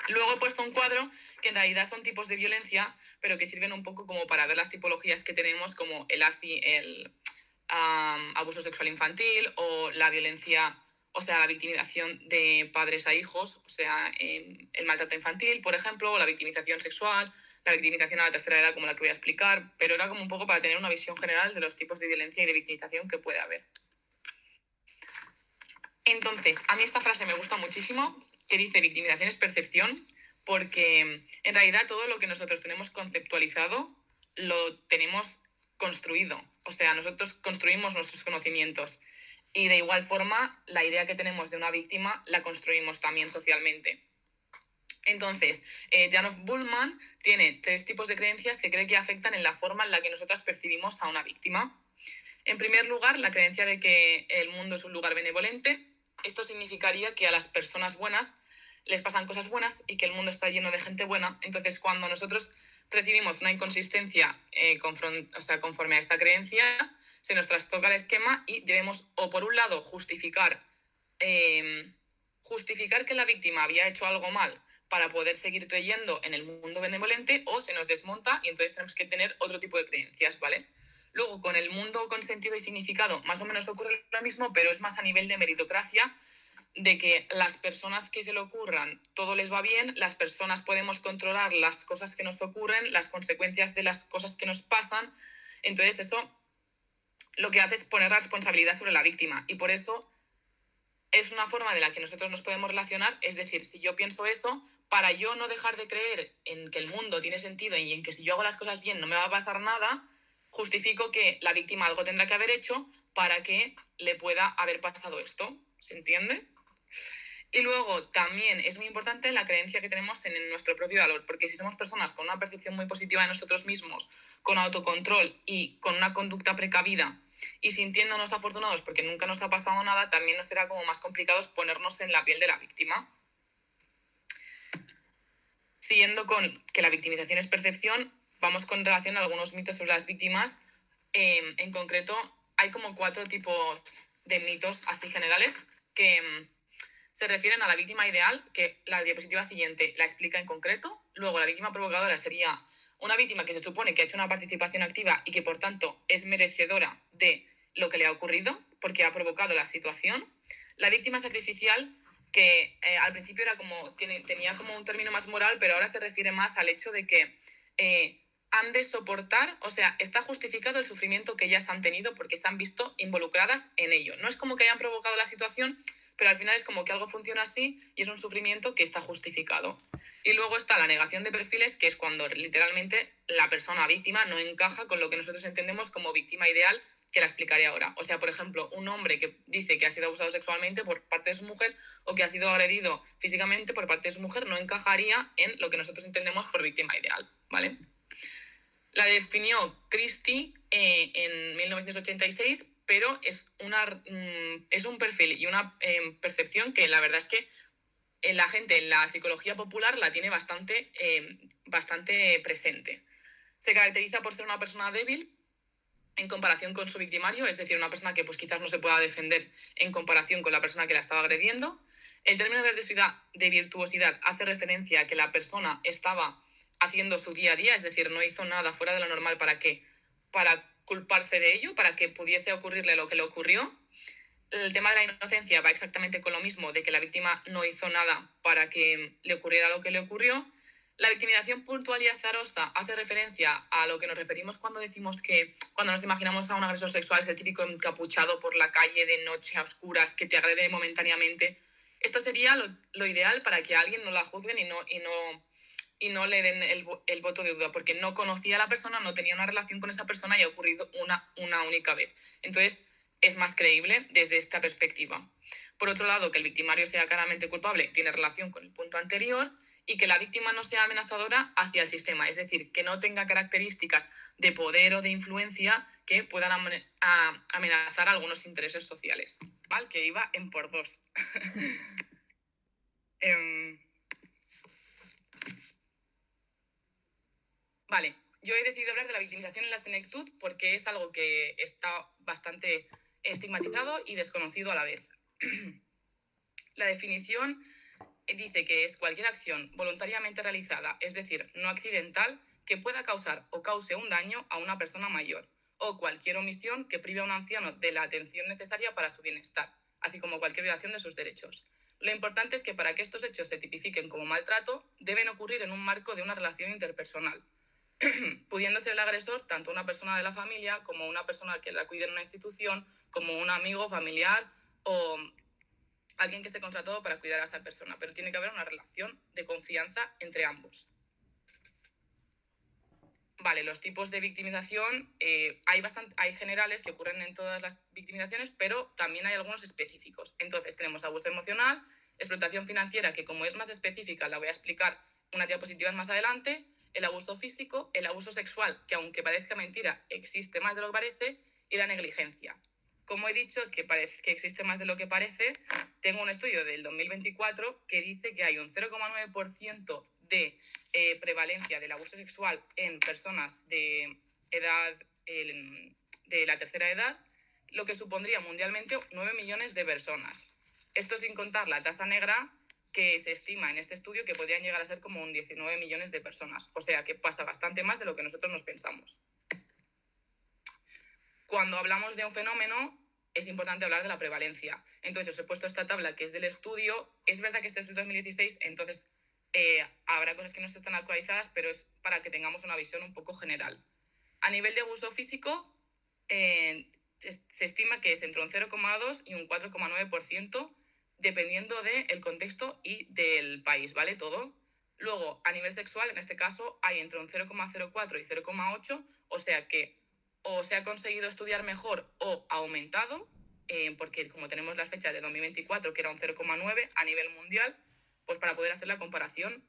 Luego he puesto un cuadro que en realidad son tipos de violencia, pero que sirven un poco como para ver las tipologías que tenemos, como el abuso sexual infantil o la violencia, o sea, la victimización de padres a hijos, o sea, el maltrato infantil, por ejemplo, o la victimización sexual, la victimización a la tercera edad, como la que voy a explicar, pero era como un poco para tener una visión general de los tipos de violencia y de victimización que puede haber. Entonces, a mí esta frase me gusta muchísimo, que dice victimización es percepción, porque en realidad todo lo que nosotros tenemos conceptualizado lo tenemos construido. O sea, nosotros construimos nuestros conocimientos y de igual forma la idea que tenemos de una víctima la construimos también socialmente. Entonces, Janov Bullman tiene 3 tipos de creencias que cree que afectan en la forma en la que nosotras percibimos a una víctima. En primer lugar, la creencia de que el mundo es un lugar benevolente. Esto significaría que a las personas buenas les pasan cosas buenas y que el mundo está lleno de gente buena. Entonces, cuando nosotros recibimos una inconsistencia conforme a esta creencia, se nos trastoca el esquema y debemos, o por un lado, justificar que la víctima había hecho algo mal para poder seguir creyendo en el mundo benevolente, o se nos desmonta y entonces tenemos que tener otro tipo de creencias, ¿vale? Luego, con el mundo con sentido y significado, más o menos ocurre lo mismo, pero es más a nivel de meritocracia, de que las personas que se le ocurran, todo les va bien, las personas podemos controlar las cosas que nos ocurren, las consecuencias de las cosas que nos pasan. Entonces, eso lo que hace es poner la responsabilidad sobre la víctima. Y por eso es una forma de la que nosotros nos podemos relacionar. Es decir, si yo pienso eso, para yo no dejar de creer en que el mundo tiene sentido y en que si yo hago las cosas bien no me va a pasar nada, justifico que la víctima algo tendrá que haber hecho para que le pueda haber pasado esto. ¿Se entiende? Y luego también es muy importante la creencia que tenemos en nuestro propio valor, porque si somos personas con una percepción muy positiva de nosotros mismos, con autocontrol y con una conducta precavida y sintiéndonos afortunados porque nunca nos ha pasado nada, también nos será como más complicado ponernos en la piel de la víctima. Siguiendo con que la victimización es percepción, vamos con relación a algunos mitos sobre las víctimas. En concreto, hay como 4 tipos de mitos así generales que se refieren a la víctima ideal, que la diapositiva siguiente la explica en concreto. Luego, la víctima provocadora sería una víctima que se supone que ha hecho una participación activa y que, por tanto, es merecedora de lo que le ha ocurrido porque ha provocado la situación. La víctima sacrificial, que al principio era tenía como un término más moral, pero ahora se refiere más al hecho de que han de soportar, o sea, está justificado el sufrimiento que ellas han tenido porque se han visto involucradas en ello. No es como que hayan provocado la situación, pero al final es como que algo funciona así y es un sufrimiento que está justificado. Y luego está la negación de perfiles, que es cuando literalmente la persona víctima no encaja con lo que nosotros entendemos como víctima ideal, que la explicaré ahora. O sea, por ejemplo, un hombre que dice que ha sido abusado sexualmente por parte de su mujer o que ha sido agredido físicamente por parte de su mujer no encajaría en lo que nosotros entendemos por víctima ideal, ¿vale? La definió Christie en 1986, pero es un perfil y una percepción que la verdad es que la gente en la psicología popular la tiene bastante presente. Se caracteriza por ser una persona débil en comparación con su victimario, es decir, una persona que pues quizás no se pueda defender en comparación con la persona que la estaba agrediendo. El término de virtuosidad hace referencia a que la persona estaba haciendo su día a día, es decir, no hizo nada fuera de lo normal para culparse de ello, para que pudiese ocurrirle lo que le ocurrió. El tema de la inocencia va exactamente con lo mismo, de que la víctima no hizo nada para que le ocurriera lo que le ocurrió. La victimización puntual y azarosa hace referencia a lo que nos referimos cuando decimos que cuando nos imaginamos a un agresor sexual es el típico encapuchado por la calle de noche a oscuras que te agrede momentáneamente. Esto sería lo ideal para que a alguien no la juzguen y no le den el voto de duda, porque no conocía a la persona, no tenía una relación con esa persona y ha ocurrido una única vez. Entonces, es más creíble desde esta perspectiva. Por otro lado, que el victimario sea claramente culpable tiene relación con el punto anterior, y que la víctima no sea amenazadora hacia el sistema, es decir, que no tenga características de poder o de influencia que puedan amenazar algunos intereses sociales. Al que iba en por 2. Vale, yo he decidido hablar de la victimización en la senectud porque es algo que está bastante estigmatizado y desconocido a la vez. La definición dice que es cualquier acción voluntariamente realizada, es decir, no accidental, que pueda causar o cause un daño a una persona mayor, o cualquier omisión que prive a un anciano de la atención necesaria para su bienestar, así como cualquier violación de sus derechos. Lo importante es que para que estos hechos se tipifiquen como maltrato, deben ocurrir en un marco de una relación interpersonal, pudiendo ser el agresor tanto una persona de la familia como una persona que la cuide en una institución, como un amigo, familiar o alguien que esté contratado para cuidar a esa persona, pero tiene que haber una relación de confianza entre ambos. Vale, los tipos de victimización, hay generales que ocurren en todas las victimizaciones, pero también hay algunos específicos. Entonces tenemos abuso emocional, explotación financiera, que como es más específica la voy a explicar unas diapositivas más adelante, el abuso físico, el abuso sexual, que aunque parezca mentira, existe más de lo que parece, y la negligencia. Como he dicho que existe más de lo que parece, tengo un estudio del 2024 que dice que hay un 0,9% de prevalencia del abuso sexual en personas de edad, de la tercera edad, lo que supondría mundialmente 9 millones de personas. Esto sin contar la tasa negra, que se estima en este estudio que podrían llegar a ser como un 19 millones de personas. O sea que pasa bastante más de lo que nosotros nos pensamos. Cuando hablamos de un fenómeno, es importante hablar de la prevalencia. Entonces, os he puesto esta tabla que es del estudio. Es verdad que este es del 2016, entonces habrá cosas que no están actualizadas, pero es para que tengamos una visión un poco general. A nivel de abuso físico, se estima que es entre un 0,2 y un 4,9%, dependiendo del contexto y del país, ¿vale? Todo. Luego, a nivel sexual, en este caso, hay entre un 0,04 y 0,8, o sea que o se ha conseguido estudiar mejor o ha aumentado, porque como tenemos las fechas de 2024, que era un 0,9 a nivel mundial, pues para poder hacer la comparación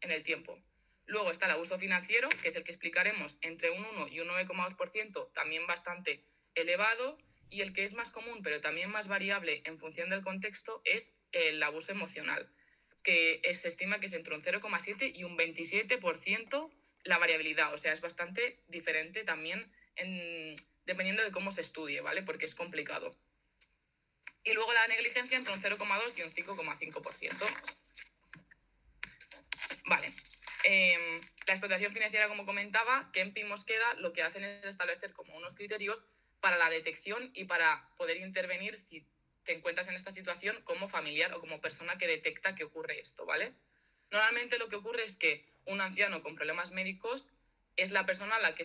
en el tiempo. Luego está el abuso financiero, que es el que explicaremos, entre un 1 y un 9,2%, también bastante elevado, y el que es más común, pero también más variable en función del contexto, es el abuso emocional, que se estima que es entre un 0,7 y un 27% la variabilidad, o sea, es bastante diferente también dependiendo de cómo se estudie, ¿vale? Porque es complicado. Y luego la negligencia entre un 0,2 y un 5,5%. Vale. La explotación financiera, como comentaba, Kemp y Mosqueda lo que hacen es establecer como unos criterios para la detección y para poder intervenir si te encuentras en esta situación como familiar o como persona que detecta que ocurre esto, ¿vale? Normalmente lo que ocurre es que un anciano con problemas médicos es la persona a la que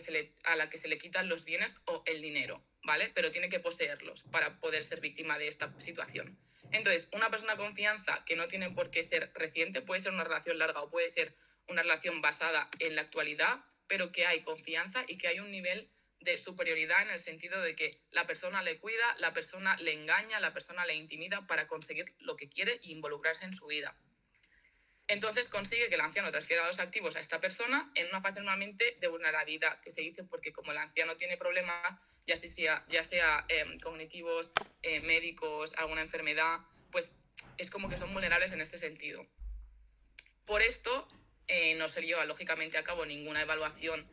se le quitan los bienes o el dinero, ¿vale? Pero tiene que poseerlos para poder ser víctima de esta situación. Entonces, una persona con confianza, que no tiene por qué ser reciente, puede ser una relación larga o puede ser una relación basada en la actualidad, pero que hay confianza y que hay un nivel de superioridad en el sentido de que la persona le cuida, la persona le engaña, la persona le intimida para conseguir lo que quiere e involucrarse en su vida. Entonces consigue que el anciano transfiera los activos a esta persona en una fase normalmente de vulnerabilidad, que se dice porque como el anciano tiene problemas, ya sea cognitivos, médicos, alguna enfermedad, pues es como que son vulnerables en este sentido. Por esto no se lleva lógicamente a cabo ninguna evaluación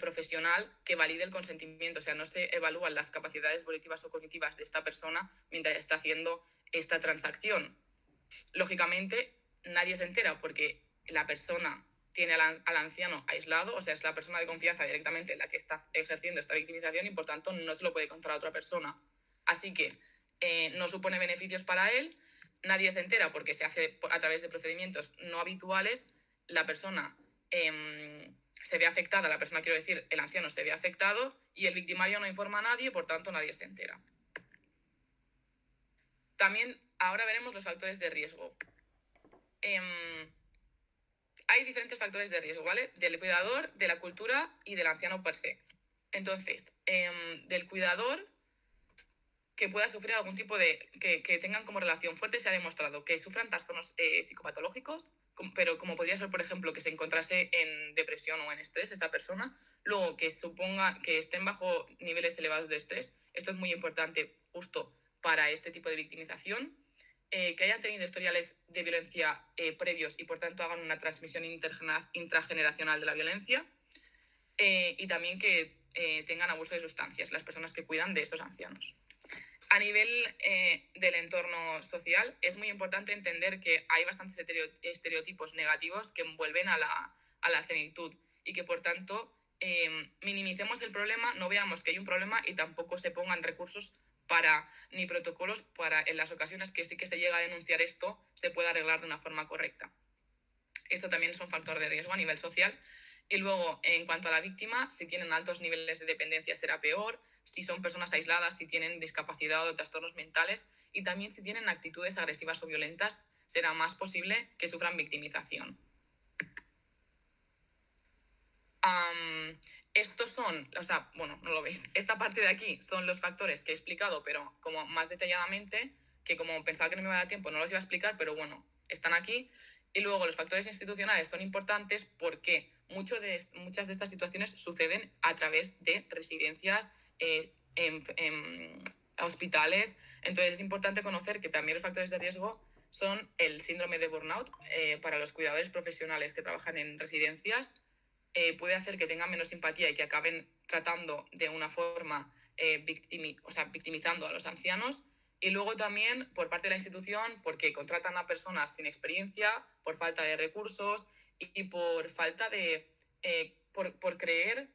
profesional que valide el consentimiento, o sea, no se evalúan las capacidades volitivas o cognitivas de esta persona mientras está haciendo esta transacción. Lógicamente, nadie se entera porque la persona tiene al anciano aislado, o sea, es la persona de confianza directamente la que está ejerciendo esta victimización y por tanto no se lo puede contar a otra persona. Así que no supone beneficios para él, nadie se entera porque se hace a través de procedimientos no habituales, la persona se ve afectada, la persona, quiero decir, el anciano se ve afectado y el victimario no informa a nadie, por tanto nadie se entera. También ahora veremos los factores de riesgo. Hay diferentes factores de riesgo, ¿vale? Del cuidador, de la cultura y del anciano per se. Entonces, del cuidador, que pueda sufrir algún tipo de... que tengan como relación fuerte, se ha demostrado que sufran trastornos psicopatológicos, pero como podría ser, por ejemplo, que se encontrase en depresión o en estrés esa persona, luego que suponga que estén bajo niveles elevados de estrés. Esto es muy importante justo para este tipo de victimización. Que hayan tenido historiales de violencia previos y por tanto hagan una transmisión intrageneracional de la violencia, y también que tengan abuso de sustancias, las personas que cuidan de estos ancianos. A nivel del entorno social, es muy importante entender que hay bastantes estereotipos negativos que envuelven a la senectud y que, por tanto, minimicemos el problema, no veamos que hay un problema y tampoco se pongan recursos ni protocolos para, en las ocasiones que sí que se llega a denunciar esto, se pueda arreglar de una forma correcta. Esto también es un factor de riesgo a nivel social. Y luego, en cuanto a la víctima, si tienen altos niveles de dependencia será peor, si son personas aisladas, si tienen discapacidad o trastornos mentales, y también si tienen actitudes agresivas o violentas, será más posible que sufran victimización. Estos son, no lo veis, esta parte de aquí son los factores que he explicado, pero como más detalladamente, que como pensaba que no me iba a dar tiempo, no los iba a explicar, pero bueno, están aquí. Y luego los factores institucionales son importantes porque muchas de estas situaciones suceden a través de residencias, en hospitales. Entonces es importante conocer que también los factores de riesgo son el síndrome de burnout para los cuidadores profesionales que trabajan en residencias. Puede hacer que tengan menos simpatía y que acaben tratando de una forma victimizando a los ancianos. Y luego también por parte de la institución, porque contratan a personas sin experiencia, por falta de recursos y por falta de... por creer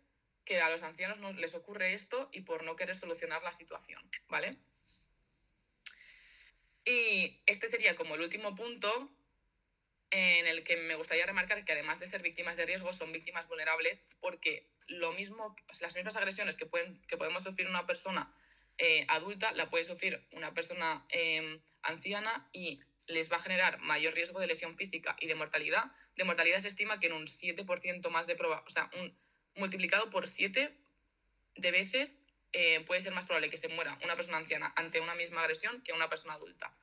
que a los ancianos no les ocurre esto y por no querer solucionar la situación, ¿vale? Y este sería como el último punto en el que me gustaría remarcar que además de ser víctimas de riesgo, son víctimas vulnerables porque las mismas agresiones que podemos sufrir una persona adulta, la puede sufrir una persona anciana y les va a generar mayor riesgo de lesión física y de mortalidad. De mortalidad se estima que en un 7% más de multiplicado por 7 de veces puede ser más probable que se muera una persona anciana ante una misma agresión que una persona adulta.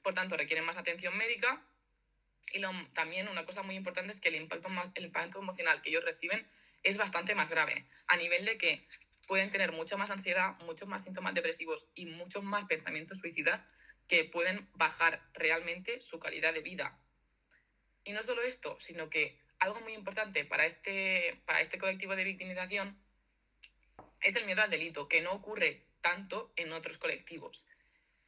Por tanto, requieren más atención médica. Y también una cosa muy importante es que el impacto emocional que ellos reciben es bastante más grave, a nivel de que pueden tener mucha más ansiedad, muchos más síntomas depresivos y muchos más pensamientos suicidas que pueden bajar realmente su calidad de vida. Y no solo esto, sino que algo muy importante para este colectivo de victimización es el miedo al delito, que no ocurre tanto en otros colectivos.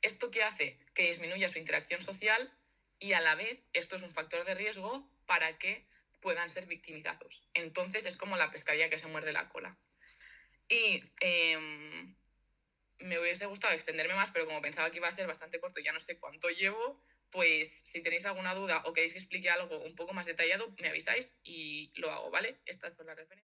¿Esto qué hace? Que disminuya su interacción social y a la vez esto es un factor de riesgo para que puedan ser victimizados. Entonces es como la pescadilla que se muerde la cola. Y me hubiese gustado extenderme más, pero como pensaba que iba a ser bastante corto, ya no sé cuánto llevo, pues si tenéis alguna duda o queréis que explique algo un poco más detallado, me avisáis y lo hago, ¿vale? Estas son las referencias.